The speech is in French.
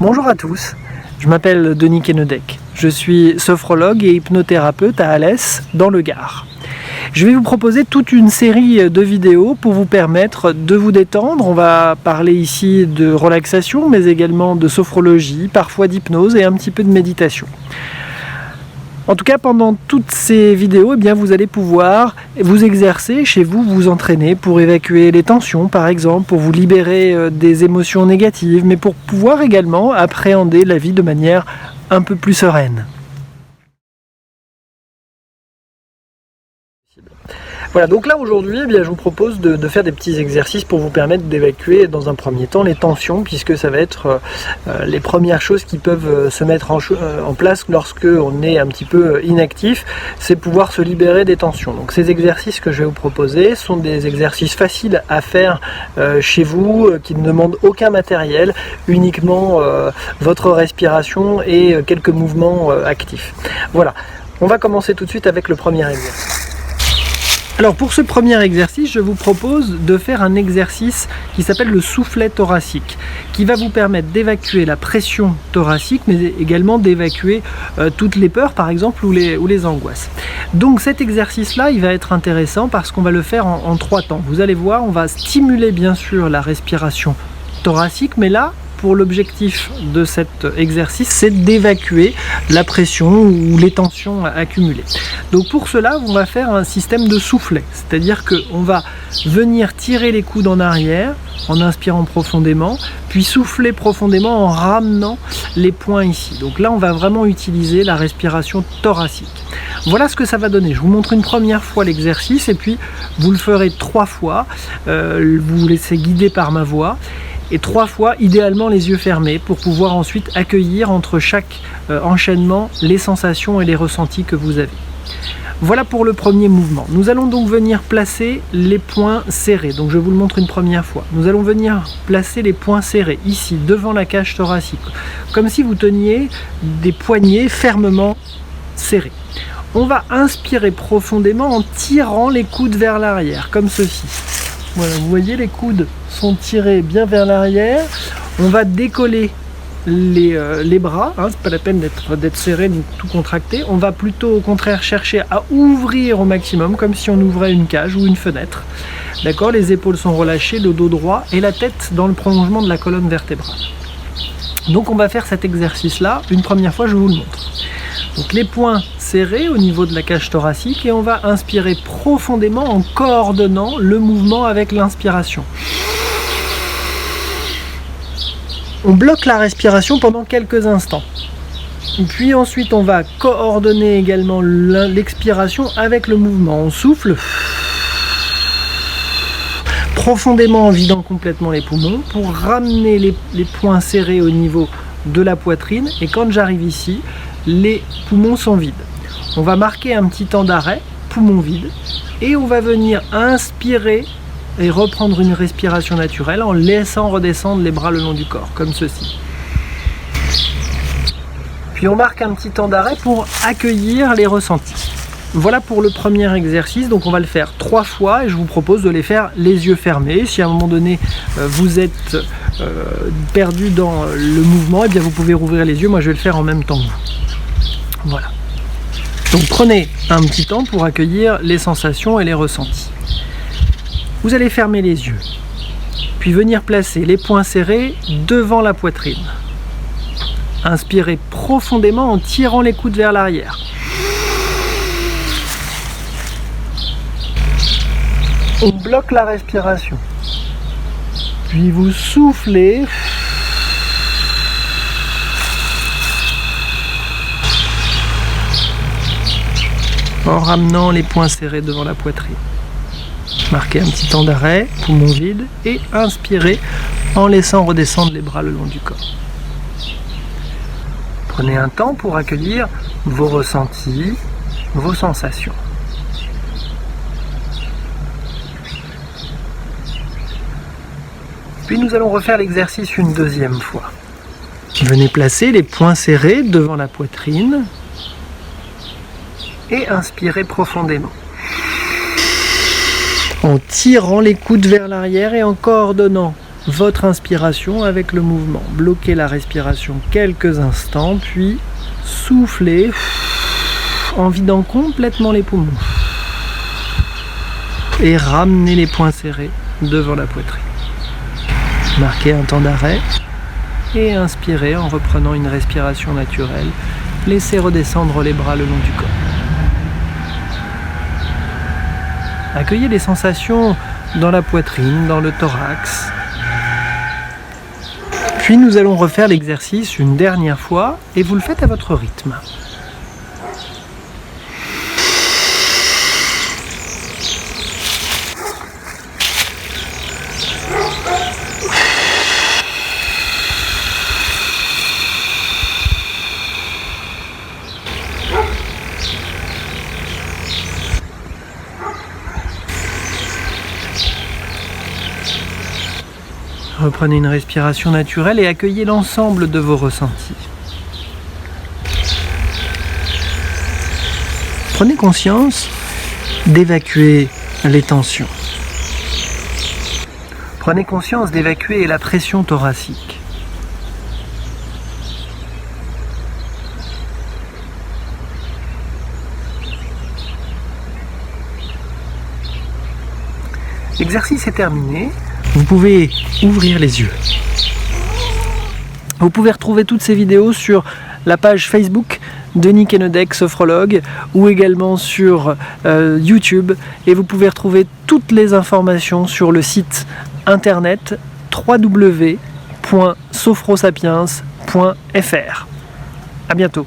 Bonjour à tous, je m'appelle Denis Kenedec. Je suis sophrologue et hypnothérapeute à Alès, dans le Gard. Je vais vous proposer toute une série de vidéos pour vous permettre de vous détendre. On va parler ici de relaxation, mais également de sophrologie, parfois d'hypnose et un petit peu de méditation. En tout cas, pendant toutes ces vidéos, vous allez pouvoir vous exercer chez vous, vous entraîner pour évacuer les tensions, par exemple, pour vous libérer des émotions négatives, mais pour pouvoir également appréhender la vie de manière un peu plus sereine. Voilà, donc là aujourd'hui, je vous propose de faire des petits exercices pour vous permettre d'évacuer dans un premier temps les tensions, puisque ça va être les premières choses qui peuvent se mettre en place lorsque on est un petit peu inactif, c'est pouvoir se libérer des tensions. Donc ces exercices que je vais vous proposer sont des exercices faciles à faire chez vous, qui ne demandent aucun matériel, uniquement votre respiration et quelques mouvements actifs. Voilà, on va commencer tout de suite avec le premier exercice. Alors pour ce premier exercice, je vous propose de faire un exercice qui s'appelle le soufflet thoracique, qui va vous permettre d'évacuer la pression thoracique, mais également d'évacuer toutes les peurs par exemple ou les angoisses. Donc cet exercice-là, il va être intéressant parce qu'on va le faire en 3 temps. Vous allez voir, on va stimuler bien sûr la respiration thoracique, mais là, pour l'objectif de cet exercice, c'est d'évacuer la pression ou les tensions accumulées. Donc pour cela, on va faire un système de soufflet, c'est-à-dire qu'on va venir tirer les coudes en arrière en inspirant profondément, puis souffler profondément en ramenant les poings ici. Donc là, on va vraiment utiliser la respiration thoracique. Voilà ce que ça va donner. Je vous montre une première fois l'exercice et puis vous le ferez 3 fois. Vous vous laissez guider par ma voix. Et 3 fois, idéalement les yeux fermés, pour pouvoir ensuite accueillir entre chaque enchaînement les sensations et les ressentis que vous avez. Voilà pour le premier mouvement. Nous allons donc venir placer les poings serrés. Donc je vous le montre une première fois. Nous allons venir placer les poings serrés, ici, devant la cage thoracique, comme si vous teniez des poignets fermement serrés. On va inspirer profondément en tirant les coudes vers l'arrière, comme ceci. Voilà, vous voyez, les coudes sont tirés bien vers l'arrière. On va décoller les bras, c'est pas la peine d'être serré ni tout contracté. On va plutôt au contraire chercher à ouvrir au maximum, comme si on ouvrait une cage ou une fenêtre. D'accord, les épaules sont relâchées, le dos droit et la tête dans le prolongement de la colonne vertébrale. Donc on va faire cet exercice-là une première fois, je vous le montre. Donc les poings serrés au niveau de la cage thoracique et on va inspirer profondément en coordonnant le mouvement avec l'inspiration. On bloque la respiration pendant quelques instants. Et puis ensuite on va coordonner également l'expiration avec le mouvement. On souffle profondément en vidant complètement les poumons pour ramener les poings serrés au niveau de la poitrine. Et quand j'arrive ici, les poumons sont vides. On va marquer un petit temps d'arrêt, poumons vides, et on va venir inspirer et reprendre une respiration naturelle en laissant redescendre les bras le long du corps, comme ceci. Puis on marque un petit temps d'arrêt pour accueillir les ressentis. Voilà pour le premier exercice, donc on va le faire 3 fois et je vous propose de les faire les yeux fermés. Si à un moment donné vous êtes perdu dans le mouvement, vous pouvez rouvrir les yeux, moi je vais le faire en même temps que vous. Voilà. Donc prenez un petit temps pour accueillir les sensations et les ressentis. Vous allez fermer les yeux, puis venir placer les poings serrés devant la poitrine. Inspirez profondément en tirant les coudes vers l'arrière. On bloque la respiration. Puis vous soufflez. En ramenant les poings serrés devant la poitrine. Marquez un petit temps d'arrêt, poumons vides, et inspirez en laissant redescendre les bras le long du corps. Prenez un temps pour accueillir vos ressentis, vos sensations. Puis nous allons refaire l'exercice une deuxième fois. Venez placer les poings serrés devant la poitrine et inspirez profondément. En tirant les coudes vers l'arrière et en coordonnant votre inspiration avec le mouvement. Bloquez la respiration quelques instants, puis soufflez en vidant complètement les poumons. Et ramenez les poings serrés devant la poitrine. Marquez un temps d'arrêt et inspirez en reprenant une respiration naturelle. Laissez redescendre les bras le long du corps. Accueillez les sensations dans la poitrine, dans le thorax. Puis nous allons refaire l'exercice une dernière fois et vous le faites à votre rythme. Reprenez une respiration naturelle et accueillez l'ensemble de vos ressentis. Prenez conscience d'évacuer les tensions. Prenez conscience d'évacuer la pression thoracique. L'exercice est terminé. Vous pouvez ouvrir les yeux. Vous pouvez retrouver toutes ces vidéos sur la page Facebook Denis Kennedec, sophrologue, ou également sur YouTube. Et vous pouvez retrouver toutes les informations sur le site internet www.sophrosapiens.fr. À bientôt.